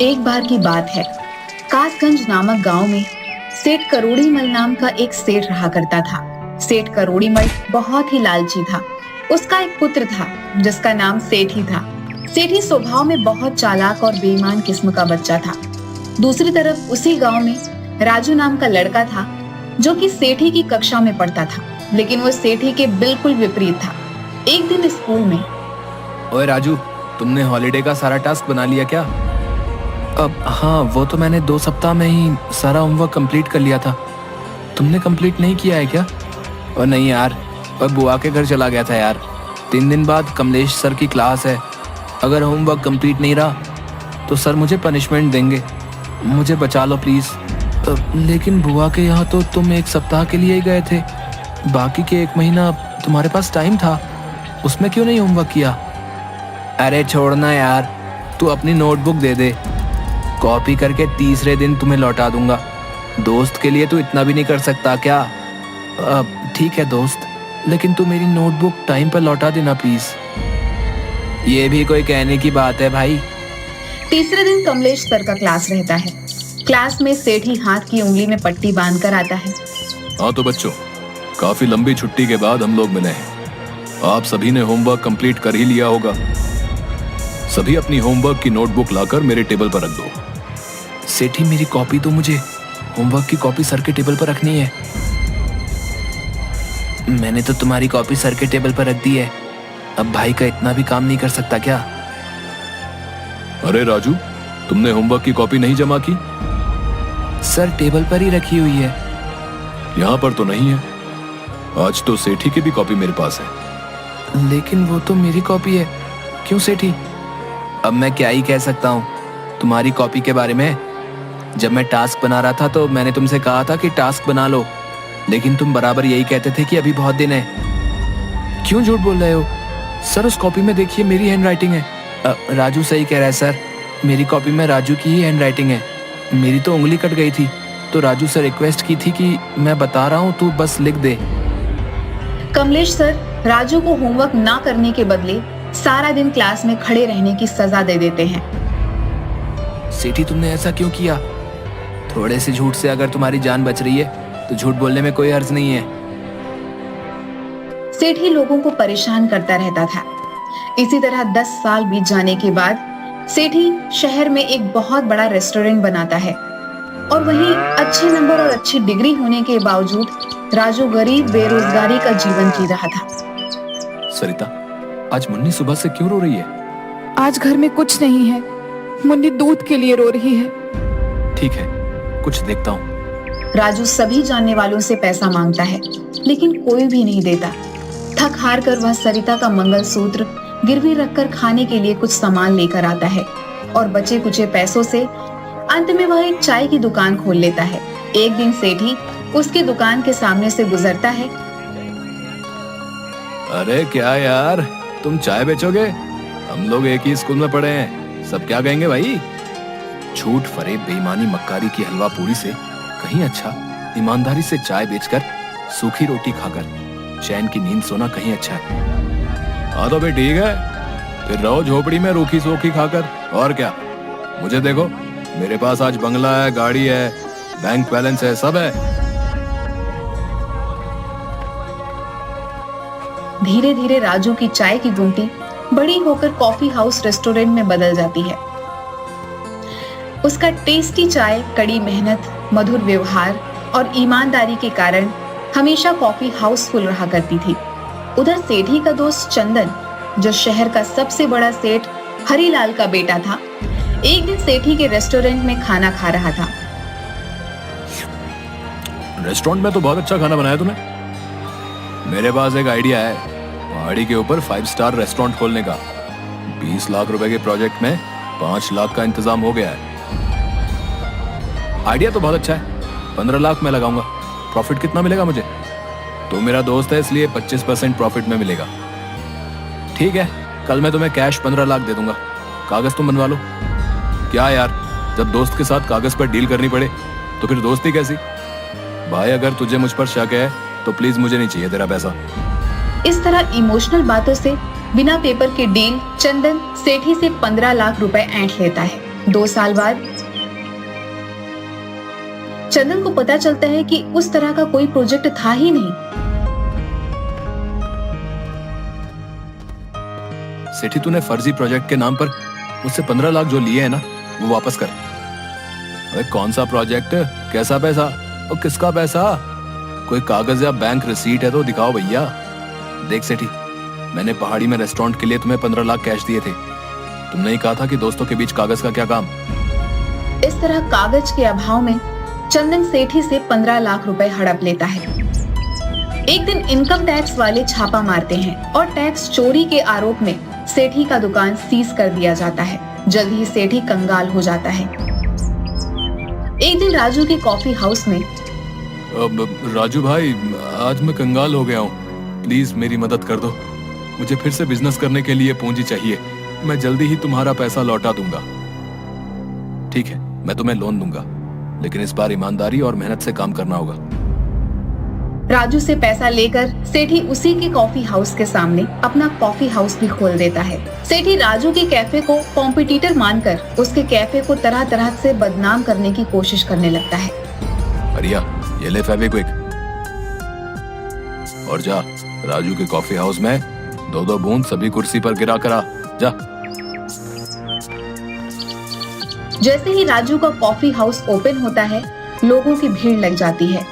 एक बार की बात है। कासगंज नामक गांव में सेठ करोड़ीमल नाम का एक सेठ रहा करता था। सेठ करोड़ीमल बहुत ही लालची था। उसका एक पुत्र था जिसका नाम सेठी था। सेठी स्वभाव में बहुत चालाक और बेईमान किस्म का बच्चा था। दूसरी तरफ उसी गांव में राजू नाम का लड़का था जो कि सेठी की कक्षा में पढ़ता था, लेकिन वो सेठी के बिल्कुल विपरीत था। एक दिन स्कूल में, ओए राजू, तुमने हॉलिडे का सारा टास्क बना लिया क्या? अब हाँ, वो तो मैंने 2 सप्ताह में ही सारा होमवर्क कंप्लीट कर लिया था। तुमने कंप्लीट नहीं किया है क्या? और नहीं यार, और बुआ के घर चला गया था यार। 3 दिन बाद कमलेश सर की क्लास है। अगर होमवर्क कंप्लीट नहीं रहा तो सर मुझे पनिशमेंट देंगे। मुझे बचा लो प्लीज़। लेकिन बुआ के यहाँ तो तुम 1 सप्ताह के लिए ही गए थे। बाकी के 1 महीना तुम्हारे पास टाइम था, उसमें क्यों नहीं होमवर्क किया? अरे छोड़ना यार, तू अपनी नोटबुक दे दे, कॉपी करके तीसरे दिन तुम्हें लौटा दूंगा। दोस्त के लिए तू इतना भी नहीं कर सकता क्या? ठीक है दोस्त, लेकिन तू मेरी नोटबुक टाइम पर लौटा देना प्लीज। ये भी कोई कहने की बात है भाई। तीसरे दिन कमलेश सर का क्लास रहता है। क्लास में सेठी हाथ की उंगली में पट्टी बांधकर आता है। हाँ तो बच्चों, काफी लंबी छुट्टी के बाद हम लोग मिले हैं। आप सभी ने होमवर्क कंप्लीट कर ही लिया होगा। सभी अपनी होमवर्क की नोटबुक लाकर मेरे टेबल पर रख दो। सेठी, मेरी कॉपी तो मुझे होमवर्क की कॉपी सर के टेबल पर रखनी है। मैंने तो तुम्हारी कॉपी सर के टेबल पर रख दी है। अब भाई का इतना भी काम नहीं कर सकता क्या? अरे राजू, तुमने होमवर्क की कॉपी नहीं जमा की? सर टेबल पर ही रखी हुई है। यहाँ पर तो नहीं है। आज तो सेठी की भी कॉपी मेरे पास है। लेकिन वो तो मेरी कॉपी है। क्यों सेठी? अब मैं क्या ही कह सकता हूँ तुम्हारी कॉपी के बारे में। जब मैं टास्क बना रहा था तो मैंने तुमसे कहा था कि टास्क बना लो, लेकिन तुम बराबर यही कहते थे कि अभी बहुत दिन है। क्यों झूठ बोल रहे हो सर? उस कॉपी में देखिए, मेरी हैंडराइटिंग है। राजू सही कह रहा है सर, मेरी कॉपी में राजू की ही हैंडराइटिंग है। मेरी तो उंगली कट गई थी, तो राजू से रिक्वेस्ट की थी कि मैं बता रहा हूँ, तू बस लिख दे। कमलेश सर राजू को होमवर्क ना करने के बदले सारा दिन क्लास में खड़े रहने की सजा दे देते हैं। सेठी, तुमने ऐसा क्यों किया? थोड़े से झूठ से अगर तुम्हारी जान बच रही है तो झूठ बोलने में कोई हर्ज नहीं है। सेठी लोगों को परेशान करता रहता था। इसी तरह 10 साल बीत जाने के बाद सेठी शहर में एक बहुत बड़ा रेस्टोरेंट बनाता है, और वहीं अच्छे नंबर और अच्छी डिग्री होने के बावजूद राजू गरीब बेरोजगारी का जीवन जी रहा था। सरिता, आज मुन्नी सुबह से क्यों रो रही है? आज घर में कुछ नहीं है। मुन्नी दूध के लिए रो रही है। ठीक है, कुछ देखता हूँ। राजू सभी जानने वालों से पैसा मांगता है, लेकिन कोई भी नहीं देता। थक हार कर वह सरिता का मंगलसूत्र गिरवी रखकर खाने के लिए कुछ सामान लेकर आता है, और बचे कुचे पैसों से अंत में वह एक चाय की दुकान खोल लेता है। एक दिन सेठी उसकी दुकान के सामने से गुजरता है। अरे क्या यार, तुम चाय बेचोगे? हम लोग एक ही स्कूल में पढ़े हैं, सब क्या कहेंगे भाई? झूठ, फरेब, बेईमानी, मक्कारी की हलवा पूरी से कहीं अच्छा ईमानदारी से चाय बेचकर सूखी रोटी खाकर चैन की नींद सोना कहीं अच्छा है। हाँ तो भाई ठीक है, फिर रहो झोपड़ी में रूखी सूखी खाकर, और क्या। मुझे देखो, मेरे पास आज बंगला है, गाड़ी है, बैंक बैलेंस है, सब है। धीरे धीरे राजू की चाय की गुमटी बड़ी होकर कॉफी हाउस रेस्टोरेंट में बदल जाती है। उसका टेस्टी चाय, कड़ी मेहनत, मधुर व्यवहार और ईमानदारी के कारण हमेशा कॉफी हाउस फुल रहा करती थी। उधर सेठी का दोस्त चंदन, जो शहर का सबसे बड़ा सेठ हरीलाल का बेटा था, एक दिन सेठी के रेस्टोरेंट में खाना खा रहा था। रेस्टोरेंट में तो बहुत अच्छा खाना बनाया तुमने। मेरे पास एक आइडिया है, पहाड़ी के ऊपर 5 स्टार रेस्टोरेंट खोलने का। 20 लाख रुपए के प्रोजेक्ट में 5 लाख का इंतजाम हो गया है। आइडिया तो बहुत अच्छा है, 15 लाख में लगाऊंगा। प्रॉफिट कितना मिलेगा मुझे? तो मेरा दोस्त है, इसलिए 25% प्रॉफिट में मिलेगा। ठीक है, कल मैं तुम्हें कैश 15 लाख दे दूंगा, कागज तुम बनवा लो। क्या यार, जब दोस्त के साथ कागज पर डील करनी पड़े तो फिर दोस्ती कैसी? भाई, अगर तुझे मुझ पर शक है तो प्लीज मुझे नहीं चाहिए तेरा पैसा। इस तरह इमोशनल बातों से बिना पेपर के डील चंदन सेठी से 15 लाख रुपए ऐंठ लेता है। 2 साल बाद चंदन को पता चलता है कि उस तरह का कोई प्रोजेक्ट था ही नहीं। सेठी, तूने फर्जी प्रोजेक्ट के नाम पर मुझसे 15 लाख जो लिए हैं ना, वो वापस कर। अरे कौन सा प्रोजेक्ट, कैसा पैसा और किसका पैसा? कोई कागज या बैंक रिसीट है तो दिखाओ भैया। देख सेठी, मैंने पहाड़ी में रेस्टोरेंट के लिए तुम्हें 15 लाख कैश दिए थे। तुमने ही कहा था कि दोस्तों के बीच कागज का क्या काम। इस तरह कागज के अभाव में चंदन सेठी से 15 लाख रुपए हड़प लेता है। एक दिन इनकम टैक्स वाले छापा मारते हैं और टैक्स चोरी के आरोप में सेठी का दुकान सीज कर दिया जाता है। जल्द ही सेठी कंगाल हो जाता है। एक दिन राजू के कॉफी हाउस में, राजू भाई, आज मैं कंगाल हो गया हूँ, प्लीज मेरी मदद कर दो। मुझे फिर से बिजनेस करने के लिए पूंजी चाहिए। मैं जल्दी ही तुम्हारा पैसा लौटा दूंगा। ठीक है, मैं तुम्हें लोन दूंगा, लेकिन इस बार ईमानदारी और मेहनत से काम करना होगा। राजू से पैसा लेकर सेठी उसी के कॉफी हाउस के सामने अपना कॉफी हाउस भी खोल देता है। सेठी राजू के कैफे को कॉम्पिटिटर मानकर उसके कैफे को तरह तरह से बदनाम करने की कोशिश करने लगता है। हरिया, ये ले फेविक्विक और जा राजू के कॉफी हाउस में 2-2 बूंद सभी कुर्सी पर गिरा करा। जा। जैसे ही राजू का कॉफी हाउस ओपन होता है, लोगों की भीड़ लग जाती है।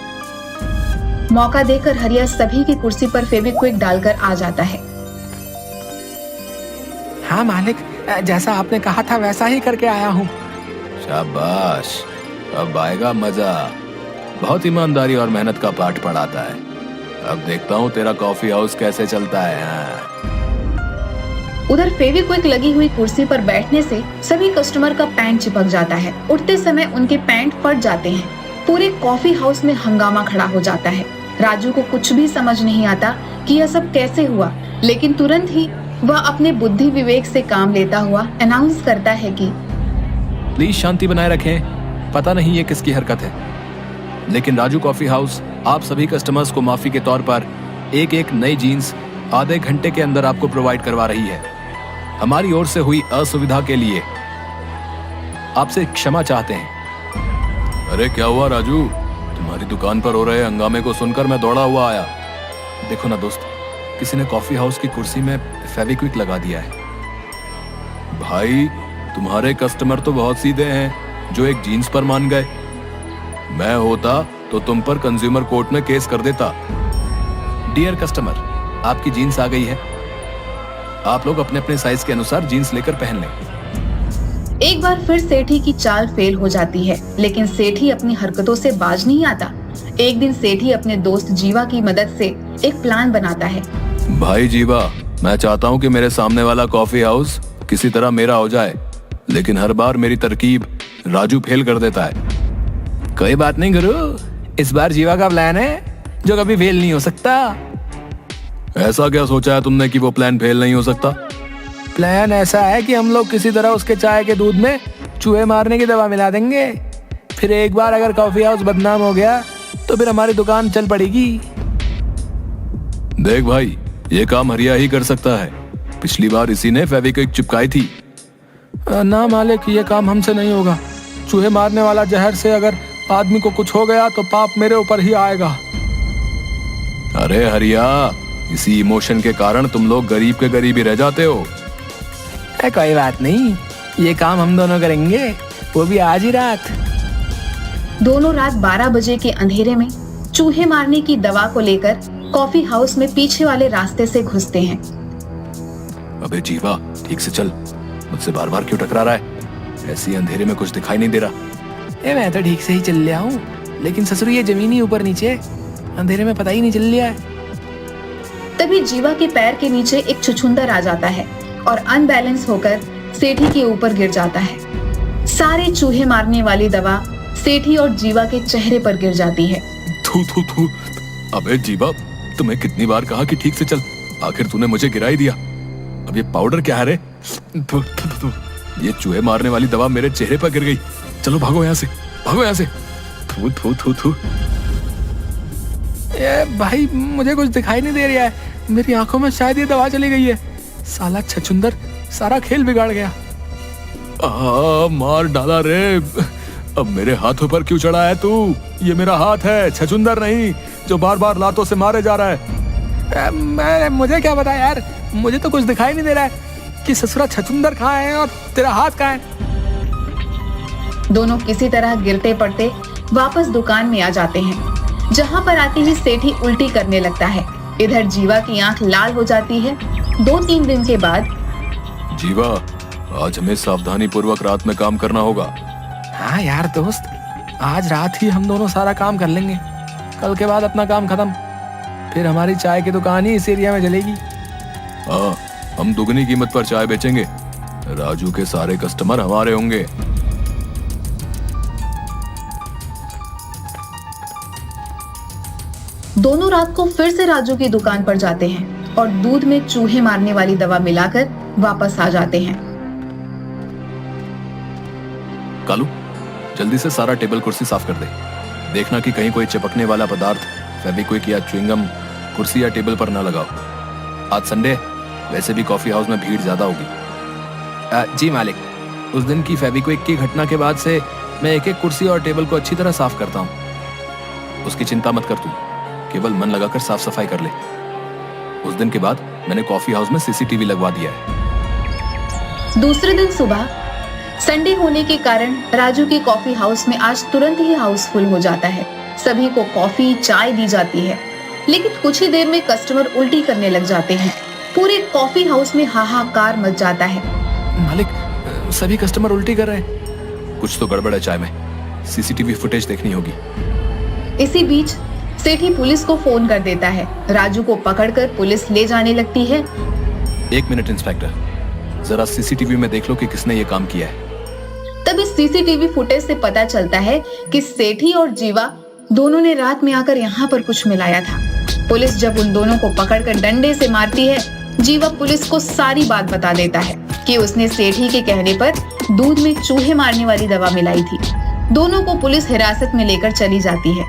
मौका देकर हरिया सभी की कुर्सी पर फेविक्विक डालकर आ जाता है। हाँ मालिक, जैसा आपने कहा था वैसा ही करके आया हूँ। शाबाश, अब आएगा मजा। बहुत ईमानदारी और मेहनत का पाठ पढ़ाता है। अब देखता हूँ तेरा कॉफी हाउस कैसे चलता है। उधर फेविक्विक लगी हुई कुर्सी पर बैठने से सभी कस्टमर का पैंट चिपक जाता है। उठते समय उनके पैंट फट जाते हैं। पूरे कॉफी हाउस में हंगामा खड़ा हो जाता है। राजू को कुछ भी समझ नहीं आता कि यह सब कैसे हुआ, लेकिन तुरंत ही वह अपने बुद्धि विवेक से काम लेता हुआ अनाउंस करता है कि प्लीज शांति बनाए रखें। पता नहीं ये किसकी हरकत है, लेकिन राजू कॉफी हाउस आप सभी कस्टमर्स को माफी के तौर पर एक नई जीन्स आधे घंटे के अंदर आपको प्रोवाइड करवा रही है। हमारी ओर से हुई असुविधा के लिए आपसे क्षमा चाहते हैं। अरे क्या हुआ राजू, तुम्हारी दुकान पर हो रहे हंगामे को सुनकर मैं दौड़ा हुआ आया। देखो ना दोस्त, किसी ने कॉफी हाउस की कुर्सी में फेविक्विक लगा दिया है। भाई, तुम्हारे कस्टमर तो बहुत सीधे हैं जो एक जीन्स पर मान गए। मैं होता तो तुम पर कंज्यूमर कोर्ट में केस कर देता। डियर कस्टमर, आपकी जीन्स आ गई है। आप लोग अपने अपने साइज के अनुसार जीन्स लेकर पहन लें। एक बार फिर सेठी की चाल फेल हो जाती है, लेकिन सेठी अपनी हरकतों से बाज नहीं आता। एक दिन सेठी अपने दोस्त जीवा की मदद से एक प्लान बनाता है। भाई जीवा, मैं चाहता हूँ कि मेरे सामने वाला कॉफी हाउस किसी तरह मेरा हो जाए, लेकिन हर बार मेरी तरकीब राजू फेल कर देता है। कोई बात नहीं गुरु, इस बार जीवा का प्लान है जो कभी फेल नहीं हो सकता। ऐसा क्या सोचा है तुमने कि वो प्लान फेल नहीं हो सकता? प्लान ऐसा है कि हम लोग किसी तरह उसके चाय के दूध में चूहे मारने की दवा मिला देंगे। फिर एक बार अगर कॉफी हाउस बदनाम हो गया तो फिर हमारी दुकान चल पड़ेगी। देख भाई, ये काम हरिया ही कर सकता है। पिछली बार इसी ने फेविक्विक चिपकाई थी। ना मालिक, ये काम हमसे नहीं होगा। चूहे मारने वाला जहर से अगर आदमी को कुछ हो गया तो पाप मेरे ऊपर ही आएगा। अरे हरिया, इसी इमोशन के कारण तुम लोग गरीब के गरीब ही रह जाते हो। कोई बात नहीं, ये काम हम दोनों करेंगे, वो भी आज ही रात। दोनों रात 12 बजे के अंधेरे में चूहे मारने की दवा को लेकर कॉफी हाउस में पीछे वाले रास्ते से घुसते हैं। अबे जीवा, ठीक से चल, मुझसे बार बार क्यों टकरा रहा है? ऐसी अंधेरे में कुछ दिखाई नहीं दे रहा। मैं तो ठीक से ही चल लिया हूँ, लेकिन ससुर ये जमीन ही ऊपर नीचे, अंधेरे में पता ही नहीं चल लिया है। तभी जीवा के पैर के नीचे एक छुछुंदर आ जाता है और अनबैलेंस होकर सेठी के ऊपर गिर जाता है। सारे चूहे मारने वाली दवा सेठी और जीवा के चेहरे पर गिर जाती है। थू थू थू। अबे जीवा, तुम्हें कितनी बार कहा कि ठीक से चल, आखिर तूने मुझे गिरा ही दिया। अब ये पाउडर क्या है रे? थू, थू, थू। ये चूहे मारने वाली दवा मेरे चेहरे पर गिर गई। चलो भागो यहाँ से, भागो यहाँ से। थू थू थू थू। भाई, मुझे कुछ दिखाई नहीं दे रहा है। मेरी आंखों में शायद ये दवा चली गई है। साला छछुंदर सारा खेल बिगाड़ गया। मार डाला रे। अब मेरे हाथों पर क्यों चढ़ा है तू? ये मेरा हाथ है, छछुंदर नहीं, जो बार बार लातों से मारे जा रहा है। मुझे क्या पता यार, मुझे तो कुछ दिखाई नहीं दे रहा है कि ससुरा छछुंदर कहाँ है और तेरा हाथ कहाँ है। दोनों किसी तरह गिरते पड़ते वापस दुकान में आ जाते हैं, जहाँ पर आते ही सेठी उल्टी करने लगता है। इधर जीवा की आंख लाल हो जाती है। 2-3 दिन के बाद जीवा, आज हमें सावधानी पूर्वक रात में काम करना होगा। हाँ यार दोस्त, आज रात ही हम दोनों सारा काम कर लेंगे। कल के बाद अपना काम खत्म, फिर हमारी चाय की दुकान ही इस एरिया में चलेगी। हाँ, हम दुगनी कीमत पर चाय बेचेंगे। राजू के सारे कस्टमर हमारे होंगे। दोनों रात को फिर से राजू की दुकान पर जाते हैं और दूध में चूहे मारने वाली दवा मिलाकर वापस आ जाते हैं। कालू, जल्दी से सारा टेबल कुर्सी साफ कर दे। देखना कि कहीं कोई चिपकने वाला पदार्थ, फेविक्विक या च्युइंगम कुर्सी या टेबल पर ना लगाओ। आज संडे, वैसे भी कॉफी हाउस में भीड़ ज्यादा होगी। जी मालिक, उस दिन की फेविक्विक की घटना के बाद से मैं एक एक कुर्सी और टेबल को अच्छी तरह साफ करता हूँ। उसकी चिंता मत कर तू, केवल मन लगाकर साफ सफाई कर ले। उस दिन के बाद मैंने कॉफी हाउस में सीसीटीवी लगवा दिया है। दूसरे दिन सुबह, संडे होने के कारण राजू की कॉफी हाउस में आज तुरंत ही हाउसफुल हो जाता है। सभी को कॉफी चाय दी जाती है, लेकिन कुछ ही देर में कस्टमर उल्टी करने लग जाते हैं। पूरे कॉफी हाउस में हाहाकार मच जाता है। मालिक, सभी कस्टमर उल्टी कर रहे हैं। कुछ तो गड़बड़ है चाय में, सीसीटीवी फुटेज देखनी होगी। इसी बीच सेठी पुलिस को फोन कर देता है। राजू को पकड़कर पुलिस ले जाने लगती है। 1 मिनट इंस्पेक्टर, जरा सीसीटीवी में देख लो कि किसने ये काम किया है। तब इस सीसीटीवी फुटेज से पता चलता है कि सेठी और जीवा दोनों ने रात में आकर यहाँ पर कुछ मिलाया था। पुलिस जब उन दोनों को पकड़कर डंडे से मारती है, जीवा पुलिस को सारी बात बता देता है कि उसने सेठी के कहने पर दूध में चूहे मारने वाली दवा मिलाई थी। दोनों को पुलिस हिरासत में लेकर चली जाती है।